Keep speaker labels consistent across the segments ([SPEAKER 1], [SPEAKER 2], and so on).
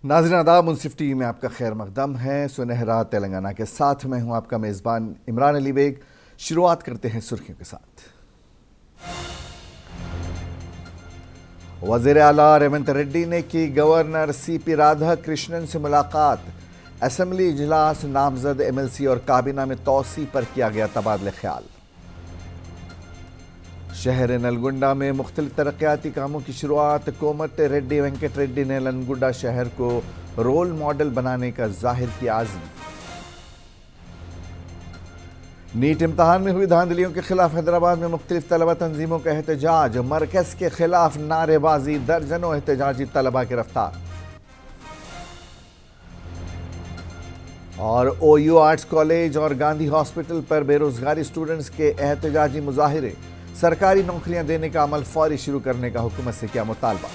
[SPEAKER 1] नाज़रीन आदाब, मुंसिफ टीवी में आपका खैर मकदम है। सुनहरा तेलंगाना के साथ मैं हूं आपका मेज़बान इमरान अली बेग। शुरुआत करते हैं सुर्खियों के साथ। वज़ीर आला रेवंत रेड्डी ने की गवर्नर सीपी राधाकृष्णन से मुलाकात। असेंबली इजलास, नामजद एमएलसी और काबीना में तौसी पर किया गया तबादले ख्याल। शहर नलगुंडा में मुख्तलिफ तरक्याती कामों की शुरुआत। कोमट रेड्डी वेंकट रेड्डी ने नलगुंडा शहर को रोल मॉडल बनाने का जाहिर किया आज़म। नीट इम्तहान में हुई धांधलियों के खिलाफ हैदराबाद में मुख्तलिफ तलबा तंजीमों का एहतजाज। मरकज के खिलाफ नारेबाजी, दर्जनों एहतजाजी तलबा गिरफ्तार। और OU आर्ट्स कॉलेज और गांधी हॉस्पिटल पर बेरोजगारी स्टूडेंट्स के एहतजाजी मुजाहिरे। सरकारी नौकरियां देने का अमल फौरी शुरू करने का हुकूमत से किया मुतालबा।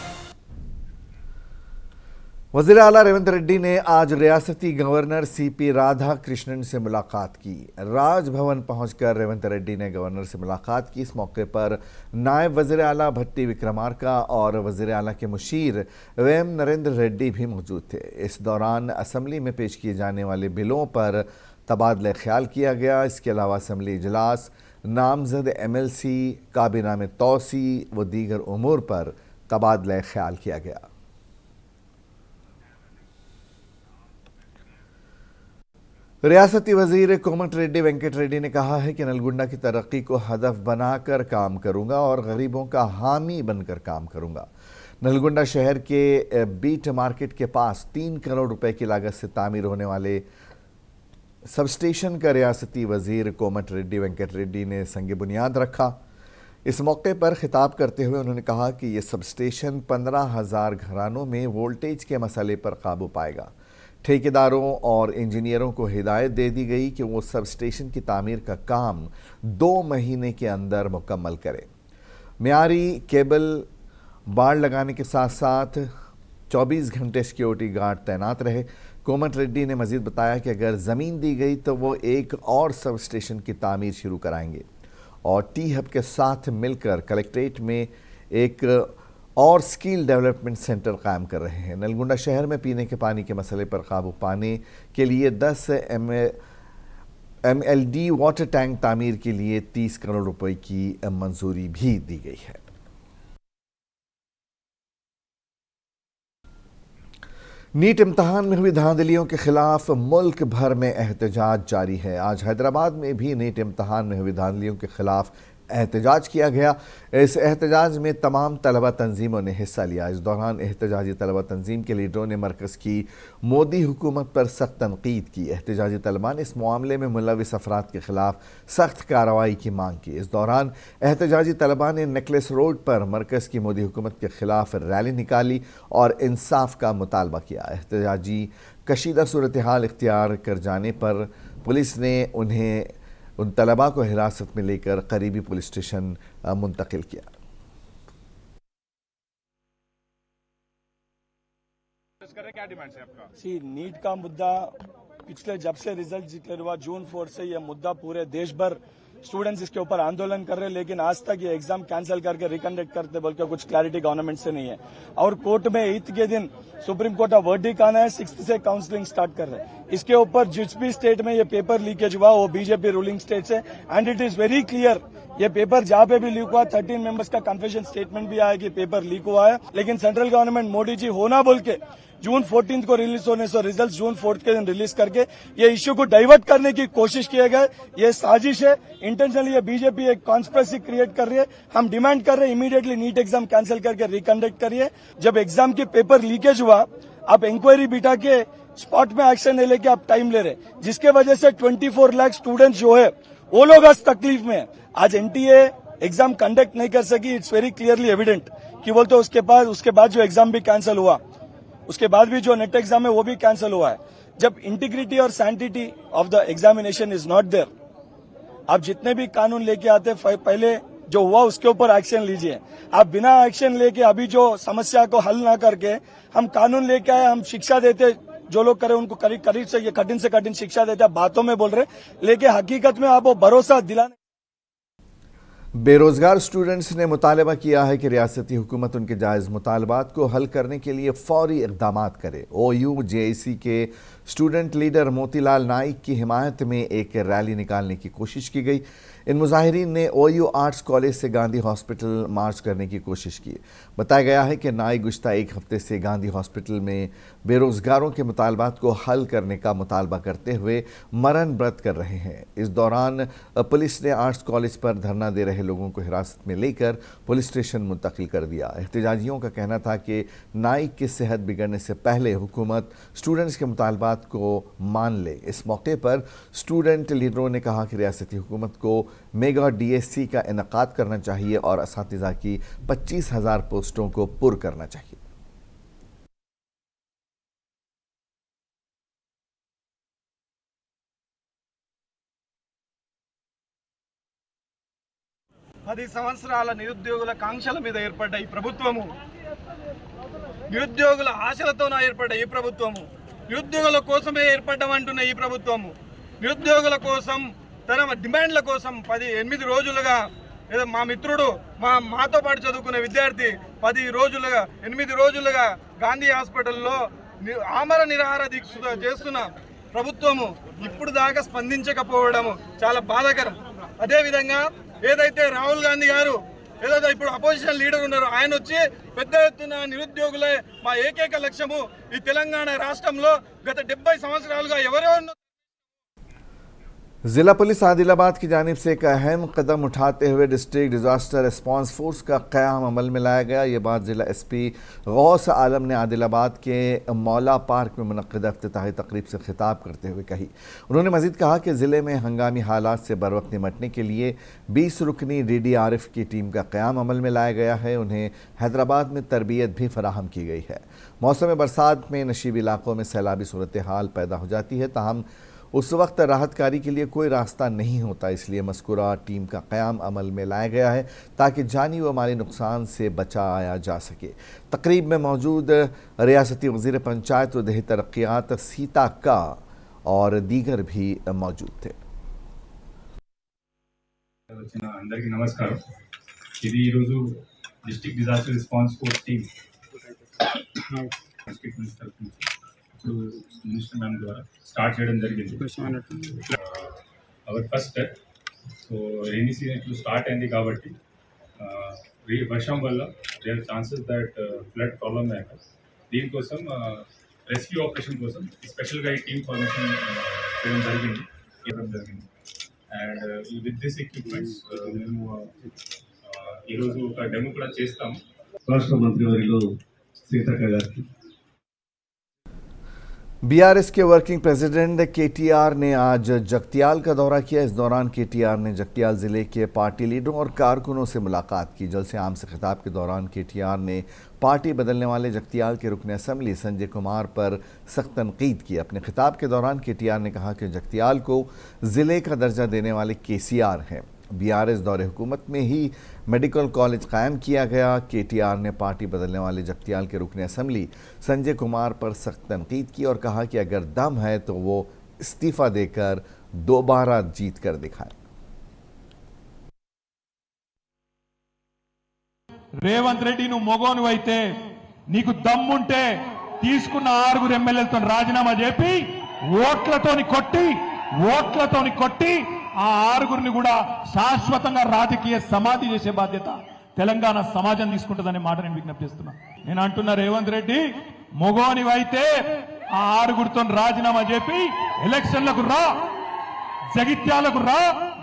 [SPEAKER 1] वज़ीर आला रेवंत रेड्डी ने आज रियासती गवर्नर सीपी राधाकृष्णन से मुलाकात की। राजभवन पहुंचकर रेवंत रेड्डी ने गवर्नर से मुलाकात की। इस मौके पर नायब वज़ीर आला भट्टी विक्रमार्का और वज़ीर आला के मुशीर वेम नरेंद्र रेड्डी भी मौजूद थे। इस दौरान असेंबली में पेश किए जाने वाले बिलों पर तबादला ख्याल किया गया। इसके अलावा असेंबली इजलास, नामजद एमएलसी, काबीना में तौसी व दीगर उमूर पर तबादला ख्याल किया गया। रियासती वजीर कोमट रेड्डी वेंकट रेड्डी ने कहा है कि नलगुंडा की तरक्की को हदफ बनाकर काम करूंगा और गरीबों का हामी बनकर काम करूंगा। नलगुंडा शहर के बीट मार्केट के पास 3 करोड़ रुपए की लागत से तामीर होने वाले सब स्टेशन का रियासती वजीर कोमट रेड्डी वेंकट रेड्डी ने संग बुनियाद रखा। इस मौके पर खिताब करते हुए उन्होंने कहा कि यह सब स्टेशन 15,000 घरानों में वोल्टेज के मसले पर काबू पाएगा। ठेकेदारों और इंजीनियरों को हिदायत दे दी गई कि वो सब स्टेशन की तामीर का काम 2 महीने के अंदर मुकम्मल करें। मियारी केबल बाड़ लगाने के साथ साथ 24 घंटे सिक्योरिटी गार्ड तैनात रहे। कोमट रेड्डी ने मजीद बताया कि अगर ज़मीन दी गई तो वो एक और सब स्टेशन की तामीर शुरू कराएंगे और टी हब के साथ मिलकर कलेक्ट्रेट में एक और स्किल डेवलपमेंट सेंटर कायम कर रहे हैं। नलगुंडा शहर में पीने के पानी के मसले पर काबू पाने के लिए 10 MLD वाटर टैंक तामीर के लिए 30 करोड़ रुपए की मंजूरी भी दी गई है। नीट इम्तहान में हुई धांधलियों के खिलाफ मुल्क भर में एहतजाज जारी है। आज हैदराबाद में भी नीट इम्तहान में हुई धांधलियों के खिलाफ एहतजाज किया गया। इस एहतजाज में तमाम तलबा तंजीमों ने हिस्सा लिया। इस दौरान एहतजाजी तलबा तंजीम के लीडरों ने मरकज़ की मोदी हुकूमत पर सख्त तनकीद की। एहतजाजी तलबा ने इस मामले में मुलविस अफराद के खिलाफ सख्त कार्रवाई की मांग की। इस दौरान एहतजाजी तलबा ने नेकलेस रोड पर मरकज़ की मोदी हुकूमत के खिलाफ रैली निकाली और इंसाफ का मुतालबा किया। एहतजाजी कशीदा सूरत हाल इख्तियार कर जाने पर पुलिस ने उन तलबा को हिरासत में लेकर करीबी पुलिस स्टेशन मुंतकिल किया।
[SPEAKER 2] क्या डिमांड है आपका? नीट का मुद्दा पिछले जब से रिजल्ट डिक्लेयर हुआ जून 4 से यह मुद्दा पूरे देश भर स्टूडेंट्स इसके ऊपर आंदोलन कर रहे हैं, लेकिन आज तक ये एग्जाम कैंसिल करके रिकंडक्ट करते बोल के कुछ क्लैरिटी गवर्नमेंट से नहीं है। और कोर्ट में 8 के दिन सुप्रीम कोर्ट का वर्डिक्ट आना है, 6 से काउंसलिंग स्टार्ट कर रहे हैं। इसके ऊपर जिस भी स्टेट में ये पेपर लीकेज हुआ वो बीजेपी रूलिंग स्टेट से, and it is very clear ये पेपर जहां पे भी लीक हुआ 13 मेंबर्स का कन्फेशन स्टेटमेंट भी आया कि पेपर लीक हुआ है, लेकिन सेंट्रल गवर्नमेंट मोदी जी होना बोल के जून 14 को रिलीज होने से रिजल्ट जून 4 के दिन रिलीज करके ये इश्यू को डाइवर्ट करने की कोशिश किए गए। ये साजिश है, इंटेंशनली ये बीजेपी एक कॉन्स्पिरेसी क्रिएट कर रही है। हम डिमांड कर रहे हैं इमीडिएटली नीट एग्जाम कैंसिल करके रिकंडक्ट करिए। जब एग्जाम की पेपर लीकेज हुआ आप इंक्वायरी बिठा के स्पॉट में एक्शन नहीं लेके आप टाइम ले रहे, जिसके वजह से 24 लाख स्टूडेंट जो है वो लोग आज तकलीफ में है। आज एनटीए एग्जाम कंडक्ट नहीं कर सकी, इट्स वेरी क्लियरली एविडेंट कि बोलते उसके बाद जो एग्जाम भी कैंसिल हुआ, उसके बाद भी जो नेट एग्जाम है वो भी कैंसिल हुआ है। जब इंटीग्रिटी और sanctity of the examination is not there, आप जितने भी कानून लेके आते पहले जो हुआ उसके ऊपर एक्शन लीजिए। आप बिना एक्शन लेके अभी जो समस्या को हल ना करके हम कानून लेके आए, हम शिक्षा देते, जो लोग करे उनको कठिन से कठिन शिक्षा देते, बातों में बोल रहे, लेकिन हकीकत में आप वो भरोसा दिलाने।
[SPEAKER 1] बेरोजगार स्टूडेंट्स ने मुतालबा किया है कि रियासती हुकूमत उनके जायज़ मुतालबात को हल करने के लिए फौरी इक़दाम करे। OU JAC के स्टूडेंट लीडर मोतीलाल नाइक की हिमायत में एक रैली निकालने की कोशिश की गई। इन मुजाहिरीन ने OU आर्ट्स कॉलेज से गांधी हॉस्पिटल मार्च करने की कोशिश की। बताया गया है कि नाइक गुज़श्ता एक हफ्ते से गांधी हॉस्पिटल में बेरोजगारों के मुतालबात को हल करने का मुतालबा करते हुए मरण व्रत कर रहे हैं। इस दौरान पुलिस ने आर्ट्स कॉलेज पर धरना दे रहे लोगों को हिरासत में लेकर पुलिस स्टेशन मुंतकिल कर दिया। एहतजाजियों का कहना था कि नाइक की सेहत बिगड़ने से पहले हुकूमत स्टूडेंट्स के मुतालबात को मान ले। इस मौके पर स्टूडेंट लीडरों ने कहा कि रियासती हुकूमत को मेगा DSC का इनेकाद करना चाहिए और असातिज़ा की 25,000 पोस्टों को पुर करना चाहिए।
[SPEAKER 3] పది సంవత్సరాల నిరుద్యోగుల కాంక్షల మీద ఏర్పడ్డ ఈ ప్రభుత్వము, నిరుద్యోగుల ఆశలతోన ఏర్పడ్డ ఈ ప్రభుత్వము, నిరుద్యోగుల కోసమే ఏర్పడ్డమంటున్న ఈ ప్రభుత్వము, నిరుద్యోగుల కోసం తన డిమాండ్ల కోసం 8 రోజులుగా ఏదో మా మిత్రుడు మాతో పాటు చదువుకునే విద్యార్థి 8 రోజులుగా గాంధీ హాస్పిటల్లో ఆమర నిరాహార దీక్ష చేస్తున్న ప్రభుత్వము ఇప్పుడు దాకా స్పందించకపోవడము చాలా బాధాకరం. అదేవిధంగా ఏదైతే రాహుల్ గాంధీ గారు ఏదైతే ఇప్పుడు అపోజిషన్ లీడర్ ఉన్నారో ఆయన వచ్చి పెద్ద ఎత్తున నిరుద్యోగులే మా ఏకైక లక్ష్యము ఈ తెలంగాణ రాష్ట్రంలో గత 70 సంవత్సరాలుగా ఎవరెవరినో
[SPEAKER 1] जिला पुलिस आदिलाबाद की जानिब से एक अहम कदम उठाते हुए डिस्ट्रिक्ट डिजास्टर रिस्पांस फोर्स का क़याम अमल में लाया गया। ये बात जिला SP गौस आलम ने आदिलाबाद के मौला पार्क में मुनक़्क़िद इफ्तिताही तक़रीब से खिताब करते हुए कही। उन्होंने मज़ीद कहा कि ज़िले में हंगामी हालात से बर वक्त निमटने के लिए 20 रुकनी DDRF की टीम का क़याम अमल में लाया गया है। उन्हें हैदराबाद में तरबियत भी फराहम की गई है। मौसम बरसात में नशीब इलाकों में सैलाबी सूरत हाल पैदा हो जाती है, ताहम उस वक्त राहतकारी के लिए कोई रास्ता नहीं होता, इसलिए मज़कूरा टीम का क़याम अमल में लाया गया है ताकि जानी व माली नुकसान से बचाया जा सके। तकरीब में मौजूद रियासती वज़ीर पंचायत व देही तरक्यात सीता का और दीगर भी मौजूद थे।
[SPEAKER 4] అందరికీ నమస్కారం. ఇది ఈరోజు district disaster response force team ఇప్పుడు మినిస్టర్ మ్యామ్ ద్వారా స్టార్ట్ చేయడం జరిగింది. Our first step. So rainy season ఇప్పుడు స్టార్ట్ అయింది కాబట్టి వర్షం వల్ల there chances that flood problem అయ్యాక దీనికోసం రెస్క్యూ ఆపరేషన్ కోసం స్పెషల్గా ఈ టీమ్ ఫార్మేషన్ చేయడం జరిగింది. అండ్ విత్ దిస్ ఎక్విప్మెంట్స్ మేము ఈరోజు ఒక డెమో కూడా చేస్తాము.
[SPEAKER 5] రాష్ట్ర మంత్రివర్యులు సీతక్క గారికి
[SPEAKER 1] BRS के वर्किंग प्रेसिडेंट KTR ने आज जगतियाल का दौरा किया। इस दौरान KTR ने जगतियाल ज़िले के पार्टी लीडरों और कारकुनों से मुलाकात की। जलसे आम से खिताब के दौरान KTR ने पार्टी बदलने वाले जगतियाल के रुकन असम्बली संजय कुमार पर सख्त तनकीद की। अपने खिताब के दौरान KTR ने कहा कि जगतियाल को ज़िले का दर्जा देने वाले KCR हैं। BRS दौरे हुकूमत में ही मेडिकल कॉलेज कायम किया गया। KTR ने पार्टी बदलने वाले जगतियाल के रुकन असम्बली संजय कुमार पर सख्त तनकीद की और कहा कि अगर दम है तो वो इस्तीफ़ा देकर दोबारा जीत कर दिखाए।
[SPEAKER 6] రేవంత్ రెడ్డి నువ్వు మొగోను అయితే నీకు దమ్ముంటే తీసుకున్న 6 ఎమ్మెల్యేలతో రాజీనామా చేపి ఓట్లతోని కొట్టి ఆ 6 కూడా శాశ్వతంగా రాజకీయ సమాధి చేసే బాధ్యత తెలంగాణ సమాజం తీసుకుంటుందనే మాట నేను విజ్ఞప్తి చేస్తున్నా. నేను అంటున్నా రేవంత్ రెడ్డి మొగోనివైతే ఆ 6 రాజీనామా చేపి ఎలక్షన్లకు రా,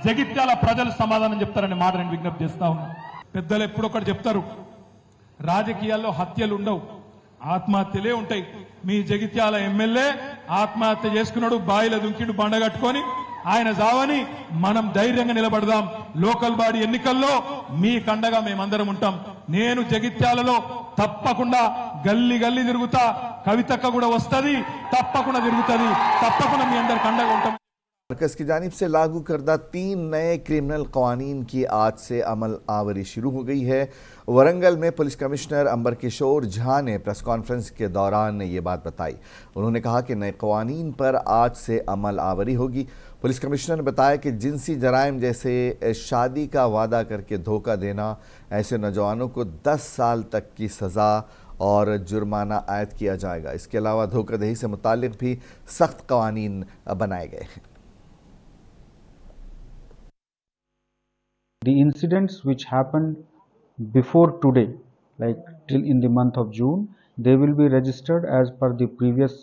[SPEAKER 6] జగిత్యాల ప్రజలు సమాధానం చెప్తారనే మాట నేను విజ్ఞప్తి చేస్తా ఉన్నా. పెద్దలు ఎప్పుడొకటి చెప్తారు, రాజకీయాల్లో హత్యలు ఉండవు, ఆత్మహత్యలే ఉంటాయి. మీ జగిత్యాల ఎమ్మెల్యే ఆత్మహత్య చేసుకున్నాడు, బాయిల దుంకిండు బండగట్టుకొని. ఆయన జావని మనం ధైర్యంగా నిలబడదాం. లోకల్ బాడీ ఎన్నికల్లో మీ కండగా మేమందరం ఉంటాం. నేను జగిత్యాలలో తప్పకుండా గల్లీ తిరుగుతా, కవితక్క కూడా వస్తది, తప్పకుండా తిరుగుతుంది, తప్పకుండా మీ అందరి కండగా ఉంటాం.
[SPEAKER 1] मरकज की जानिब से लागू करदा 3 नए क्रिमिनल कवानीन की आज से अमल आवरी शुरू हो गई है। वरंगल में पुलिस कमिश्नर अंबर किशोर झा ने प्रेस कॉन्फ्रेंस के दौरान ये बात बताई। उन्होंने कहा कि नए कवानीन पर आज से अमल आवरी होगी। पुलिस कमिश्नर ने बताया कि जिनसी जराइम जैसे शादी का वादा करके धोखा देना, ऐसे नौजवानों को 10 साल तक की सज़ा और जुर्माना आयद किया जाएगा। इसके अलावा धोखाधड़ी से मुतालिक भी सख्त कवानीन बनाए गए हैं।
[SPEAKER 7] The incidents which happened before today, like till in the month of June, they will be registered as per the previous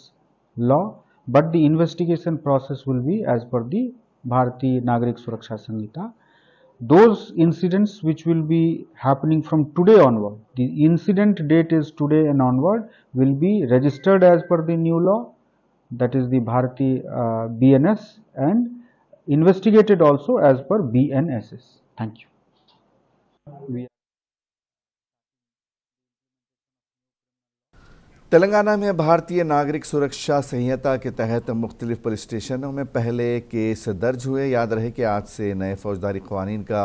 [SPEAKER 7] law, but the investigation process will be as per the Bharatiya Nagarik Suraksha Samhita. Those incidents which will be happening from today onward, the incident date is today and onward, will be registered as per the new law, that is the Bharatiya BNS, and investigated also as per BNSS. Thank you.
[SPEAKER 1] Telangana में भारतीय नागरिक सुरक्षा संहिता के तहत मुख्तलिफ police स्टेशनों में पहले केस दर्ज हुए। याद रहे कि आज से नए फौजदारी कवानीन का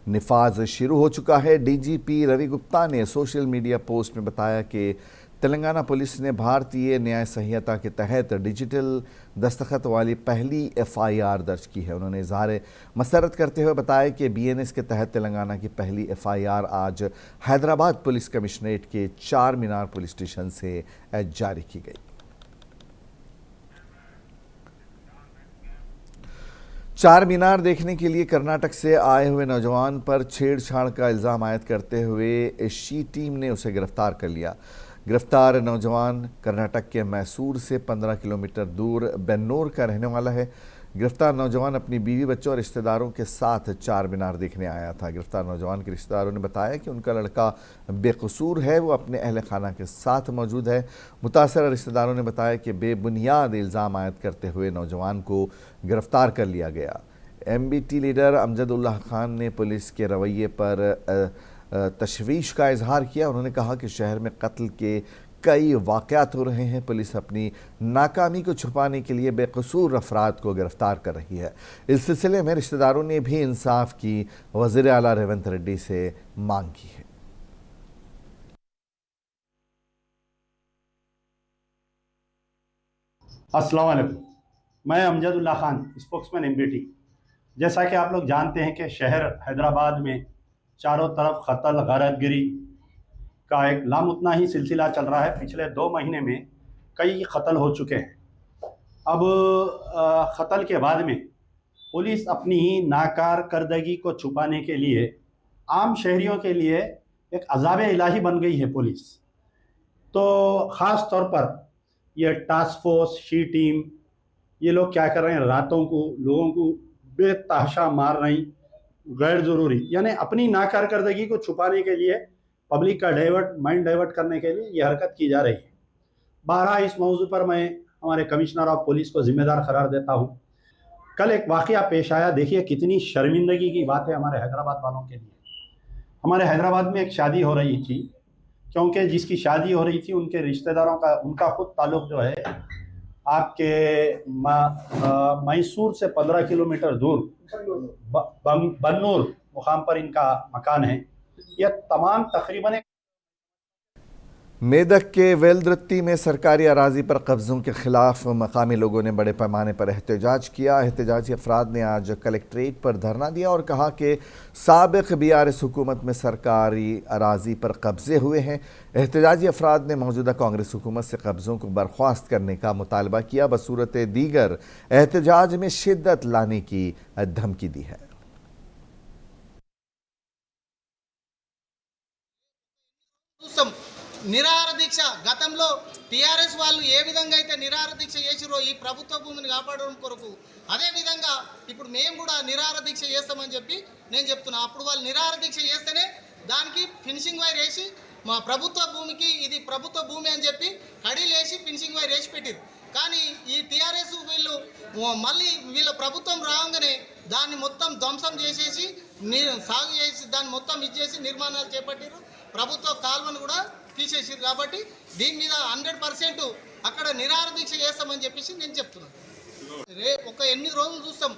[SPEAKER 1] निफाज शुरू हो चुका है। डीजीपी रवि गुप्ता ने सोशल मीडिया पोस्ट में बताया कि तेलंगाना पुलिस ने भारतीय न्याय संहिता के तहत डिजिटल दस्तखत वाली पहली एफआईआर दर्ज की है। उन्होंने इज़हार मसरत करते हुए बताया कि बीएनएस के तहत तेलंगाना की पहली एफआईआर आज हैदराबाद पुलिस कमिश्नरेट के चार मीनार पुलिस स्टेशन से जारी की गई। चार मीनार देखने के लिए कर्नाटक से आए हुए नौजवान पर छेड़छाड़ का इल्ज़ाम आयद करते हुए शी टीम ने उसे गिरफ्तार कर लिया। गिरफ्तार नौजवान कर्नाटक के मैसूर से 15 किलोमीटर दूर बेन्नूर का रहने वाला है। गिरफ्तार नौजवान अपनी बीवी, बच्चों और रिश्तेदारों के साथ चार मीनार देखने आया था। गिरफ्तार नौजवान के रिश्तेदारों ने बताया कि उनका लड़का बेकसूर है, वो अपने अहल खाना के साथ मौजूद है। मुतासर रिश्तेदारों ने बताया कि बेबुनियाद इल्ज़ाम आयद करते हुए नौजवान को गिरफ्तार कर लिया गया। एमबीटी लीडर अमजदुल्लाह खान ने पुलिस के रवैये पर तशवीश का इजहार किया। उन्होंने कहा कि शहर में कत्ल के कई वाक़यात हो रहे हैं। पुलिस अपनी नाकामी को छुपाने के लिए बेकसूर अफराद को गिरफ्तार कर रही है। इस सिलसिले में रिश्तेदारों ने भी इंसाफ की वज़ीर आला रेवंत रेड्डी से मांग की है।
[SPEAKER 8] अस्सलाम वालेकुम, मैं अमजदुल्लाह खान, स्पोक्समैन एमबीटी। जैसा कि आप लोग जानते हैं कि शहर हैदराबाद में चारों तरफ कत्ल गारतगिरी का एक लामुतनाही सिलसिला चल रहा है। पिछले 2 महीने में कई कत्ल हो चुके हैं। अब कत्ल के बाद में पुलिस अपनी नाकारकर्दगी को छुपाने के लिए आम शहरियों के लिए एक अज़ाब इलाही बन गई है पुलिस। तो ख़ास तौर पर ये टास्क फोर्स, शी टीम, ये लोग क्या कर रहे हैं, रातों को लोगों को बेतहाशा मार रही, गैर ज़रूरी, यानी अपनी नाकारकर्दगी को छुपाने के लिए, पब्लिक का माइंड डाइवर्ट करने के लिए ये हरकत की जा रही है। बहरहाल इस मौजू पर मैं हमारे कमिश्नर ऑफ पुलिस को ज़िम्मेदार करार देता हूँ। कल एक वाक़या पेश आया, देखिए कितनी शर्मिंदगी की बात है हमारे हैदराबाद वालों के लिए। हमारे हैदराबाद में एक शादी हो रही थी, क्योंकि जिसकी शादी हो रही थी उनके रिश्तेदारों का, उनका खुद ताल्लुक़ जो है आपके मैसूर से 15 किलोमीटर दूर बन्नूर मुकाम पर इनका मकान है। यह तमाम तकरीबन
[SPEAKER 1] मेदक के वेलद्रत्ती में सरकारी अराजी पर कब्ज़ों के खिलाफ मकामी लोगों ने बड़े पैमाने पर एहतजाज किया। एहतजाजी अफराद ने आज कलेक्ट्रेट पर धरना दिया और कहा कि साबिक बीआरएस हुकूमत में सरकारी अराजी पर कब्ज़े हुए हैं। एहतजाजी अफराद ने मौजूदा कांग्रेस हुकूमत से कब्ज़ों को बर्खास्त करने का मुतालबा किया। बसूरत दीगर एहतजाज में शिद्दत लाने की धमकी दी है।
[SPEAKER 9] నిరాహార దీక్ష గతంలో టీఆర్ఎస్ వాళ్ళు ఏ విధంగా అయితే నిరాహార దీక్ష చేసిరో ఈ ప్రభుత్వ భూమిని కాపాడడం కొరకు, అదే విధంగా ఇప్పుడు మేము కూడా నిరాహార దీక్ష చేస్తామని చెప్పి నేను చెప్తున్నా. అప్పుడు వాళ్ళు నిరాహార దీక్ష చేస్తేనే దానికి ఫినిషింగ్ వైర్ వేసి మా ప్రభుత్వ భూమికి ఇది ప్రభుత్వ భూమి అని చెప్పి కడీలు వేసి ఫినిషింగ్ వైర్ వేసి పెట్టిరు. కానీ ఈ టీఆర్ఎస్ వీళ్ళు మళ్ళీ వీళ్ళ ప్రభుత్వం రాగానే దాన్ని మొత్తం ధ్వంసం చేసేసి సాగు చేసి దాన్ని మొత్తం ఇచ్చేసి నిర్మాణాలు చేపట్టారు. ప్రభుత్వ కాల్వను కూడా తీసేసారు. కాబట్టి దీని మీద 100% అక్కడ నిరాహార దీక్ష చేస్తామని చెప్పేసి నేను చెప్తున్నాను. ఒక 8 రోజులు చూస్తాం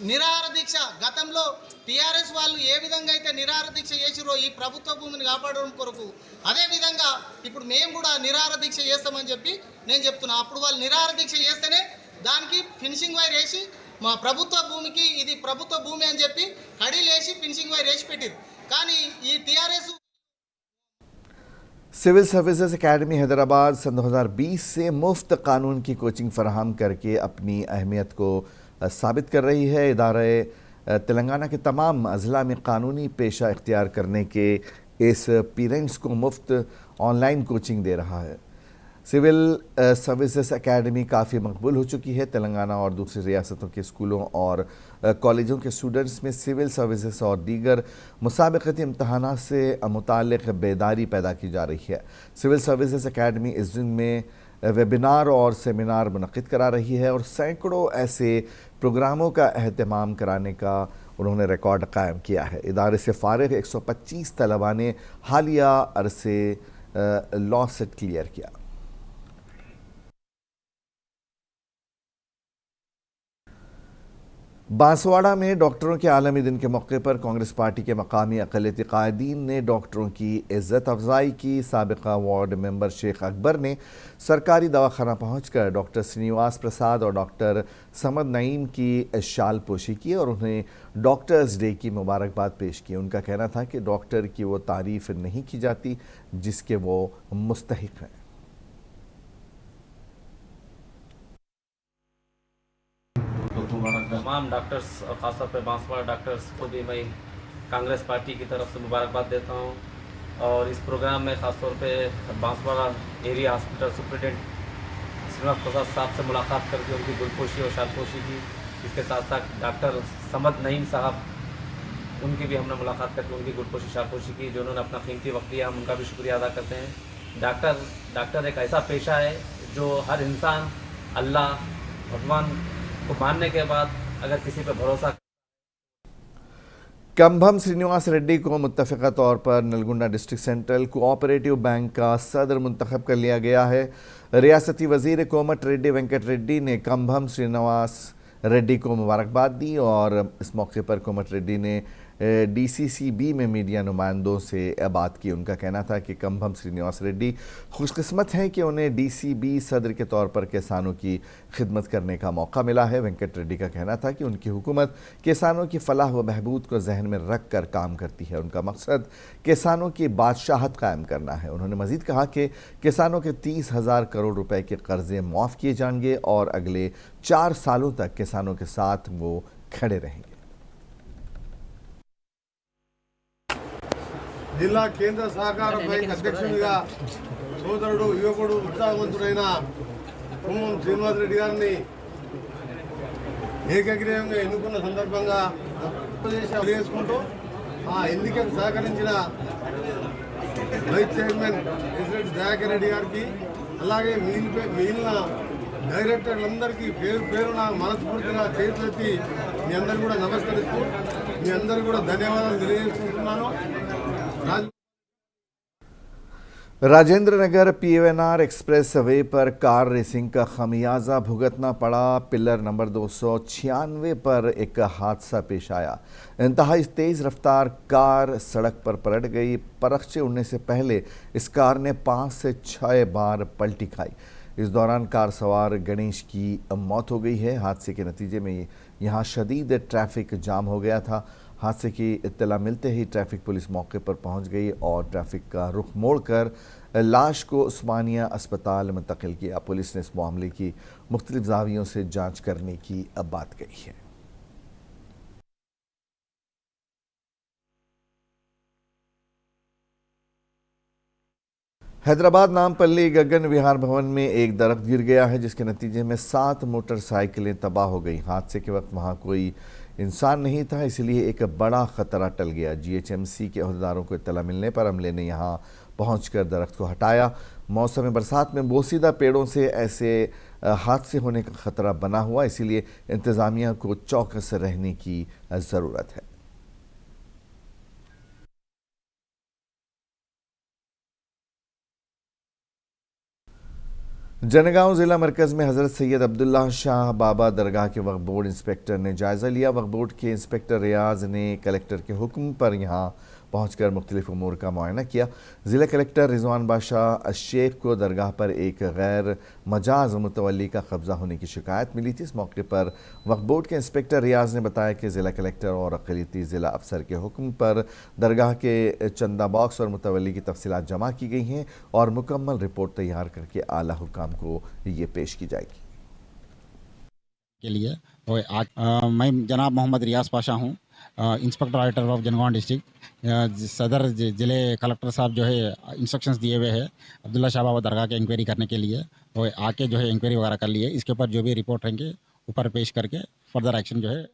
[SPEAKER 9] నిరాహార దీక్ష. గతంలో టీఆర్ఎస్ వాళ్ళు ఏ విధంగా అయితే నిరాహార దీక్ష చేసిరో ఈ ప్రభుత్వ భూమిని కాపాడడం కొరకు, అదే విధంగా ఇప్పుడు మేము కూడా నిరాహార దీక్ష చేస్తామని చెప్పి నేను చెప్తున్నా. అప్పుడు వాళ్ళు నిరాహార దీక్ష చేస్తేనే దానికి ఫినిషింగ్ వైర్ వేసి మా ప్రభుత్వ భూమికి ఇది ప్రభుత్వ భూమి అని చెప్పి కడీలు వేసి ఫినిషింగ్ వైర్ వేసి పెట్టిరు. కానీ ఈ TRS
[SPEAKER 1] civil services academy Hyderabad सन 2020 से मुफ्त कानून की कोचिंग फराहम करके अपनी अहमियत को साबित कर रही है। इदारे तेलंगाना के तमाम अजला में कानूनी पेशा इख्तियार करने के इस पेरेंट्स को मुफ्त ऑनलाइन कोचिंग दे रहा है। सिविल सर्विसेज एकेडमी काफ़ी मकबूल हो चुकी है। तेलंगाना और दूसरी रियासतों के स्कूलों और कॉलेजों के स्टूडेंट्स में सिविल सर्विसेज और दीगर मुसाबकती इम्तहानात से मुताल्लिक़ बेदारी पैदा की जा रही है। सिविल सर्विसेज एकेडमी इस दिन में वेबिनार और सेमिनार मुनक़िद करा रही है और सैकड़ों ऐसे प्रोग्रामों का अहतमाम कराने का उन्होंने रिकॉर्ड कायम किया है। इदारे से फ़ारिग 125 तलबा ने हालिया अरसे लॉ सेट क्लियर किया। बांसवाड़ा में डॉक्टरों के आलमी दिन के मौके पर कांग्रेस पार्टी के मकामी अक़लियती कायदीन ने डॉक्टरों की इज़्ज़त अफजाई की। साबिक़ा वार्ड मेंबर शेख अकबर ने सरकारी दवाखाना पहुंचकर डॉक्टर श्रीनिवास प्रसाद और डॉक्टर समद नईम की शाल पोशी की और उन्हें डॉक्टर्स डे की मुबारकबाद पेश की। उनका कहना था कि डॉक्टर की वो तारीफ़ नहीं की जाती जिसके वो मुस्तहिक़ हैं।
[SPEAKER 10] तमाम डॉक्टर्स और ख़ासतौर पर बांसवाड़ा डॉक्टर्स को भी मैं कांग्रेस पार्टी की तरफ से मुबारकबाद देता हूं। और इस प्रोग्राम में ख़ासतौर पे Banswara area hospital superintendent Srinivas Prasad साहब से मुलाकात करके उनकी गुलपोशी और शालपोशी की। इसके साथ साथ डॉक्टर समद नईम साहब, उनकी भी हमने मुलाकात करके उनकी गुलपोशी शालपोशी की, जो उन्होंने अपना कीमती वक्त दिया। हम उनका भी शुक्रिया अदा करते हैं। डॉक्टर एक ऐसा पेशा है जो हर इंसान अल्लाह भगवान को मानने के बाद अगर किसी पर भरोसा।
[SPEAKER 1] कंभम श्रीनिवास रेड्डी को मुत्तफ़िक़ा तौर पर Nalgonda district central cooperative bank का सदर मुंतखब कर लिया गया है। रियासती वज़ीर कोमट रेड्डी वेंकट रेड्डी ने कंभम श्रीनिवास रेड्डी को मुबारकबाद दी और इस मौके पर कोमट रेड्डी ने DCCB में मीडिया नुमाइंदों से बात की। उनका कहना था कि कंभम श्रीनिवास रेड्डी खुशकिस्मत हैं कि उन्हें DCB सदर के तौर पर किसानों की खिदमत करने का मौका मिला है। वेंकट रेड्डी का कहना था कि उनकी हुकूमत किसानों की फलाह व बहबूद को जहन में रख कर काम करती है। उनका मकसद किसानों की बादशाहत कायम करना है। उन्होंने मज़ीद कहा कि किसानों के 30,000 करोड़ रुपए के कर्जे माफ़ किए जाएंगे और अगले 4 सालों तक किसानों के साथ वो खड़े रहेंगे।
[SPEAKER 11] జిల్లా కేంద్ర సహకార బ్యాంక్ అధ్యక్షునిగా సోదరుడు యువకుడు ఉత్సాహవంతుడైన కుమ్మం శ్రీనివాస్ రెడ్డి గారిని ఏకగ్రీవంగా ఎన్నుకున్న సందర్భంగా తెలియజేసుకుంటూ ఆ ఎన్నికకు సహకరించిన vice chairman president Dayakar Reddy గారికి అలాగే మిగిలిన డైరెక్టర్లందరికీ పేరు పేరున మనస్ఫూర్తిగా చేతులెత్తి మీ అందరు కూడా నమస్కరిస్తూ మీ అందరు కూడా ధన్యవాదాలు తెలియజేసుకుంటున్నాను।
[SPEAKER 1] Rajendra Nagar PVNR express way पर कार रेसिंग का खमियाजा भुगतना पड़ा। पिलर नंबर 296 पर एक हादसा पेश आया। इंतहाई तेज़ रफ्तार कार सड़क पर पलट गई। परखचे उड़ने से पहले इस कार ने 5 से 6 बार पलटी खाई। इस दौरान कार सवार गणेश की मौत हो गई है। हादसे के नतीजे में यहाँ शदीद ट्रैफिक जाम हो गया था। हादसे की इत्तला मिलते ही ट्रैफिक पुलिस मौके पर पहुंच गई और ट्रैफिक का रुख मोड़कर लाश को उस्मानिया अस्पताल मुंतकिल किया। पुलिस ने इस मामले की मुख्तलिफ ज़ावियों से जांच करने की बात कही है। हैदराबाद नामपल्ली गगन विहार भवन में एक दरख्त गिर गया है जिसके नतीजे में 7 मोटरसाइकिलें तबाह हो गई। हादसे के वक्त वहां कोई इंसान नहीं था, इसलिए एक बड़ा ख़तरा टल गया। GHMC के अहदेदारों को इत्तला मिलने पर अमले ने यहां पहुंचकर दरख्त को हटाया। मौसम बरसात में बोसीदा पेड़ों से ऐसे हादसे होने का ख़तरा बना हुआ, इसीलिए इंतज़ामिया को चौकस रहने की ज़रूरत है। जनगांव जिला मरकज में हजरत सैयद अब्दुल्ला शाह बाबा दरगाह के वक्फ बोर्ड इंस्पेक्टर ने जायजा लिया। वक्फ बोर्ड के इंस्पेक्टर रियाज ने कलेक्टर के हुक्म पर यहां पहुंचकर मुख्तलिफ उमूर का मुआयना किया। जिला कलेक्टर रिजवान बादशाह शेख को दरगाह पर एक गैर मजाज मुतवल्ली का कब्जा होने की शिकायत मिली थी। इस मौके पर वक्फ बोर्ड के इंस्पेक्टर रियाज ने बताया कि जिला कलेक्टर और अक़लियती जिला अफसर के हुक्म पर दरगाह के चंदा बॉक्स और मुतवल्ली की तफसीलात जमा की गई हैं और मुकम्मल रिपोर्ट तैयार करके आला हुकाम को ये पेश की जाएगी।
[SPEAKER 12] के लिए और आज मैं जनाब मोहम्मद रियाज पाशा हूँ, inspector auditor of Jangaon district. सदर जिले कलेक्टर साहब जो है इंस्ट्रक्शंस दिए हुए हैं अब्दुल्ला शाह बाबा दरगाह के इंक्वायरी करने के लिए, और आके जो है इंक्वायरी वगैरह कर लिए। इसके ऊपर जो भी रिपोर्ट रहेंगे ऊपर पेश करके फर्दर एक्शन जो है।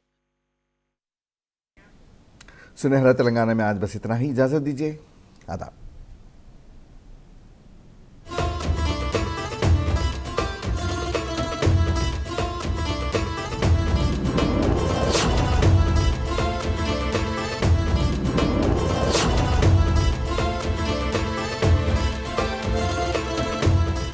[SPEAKER 1] सुनहरा तेलंगाना में आज बस इतना ही। इजाज़त दीजिए। आदाब।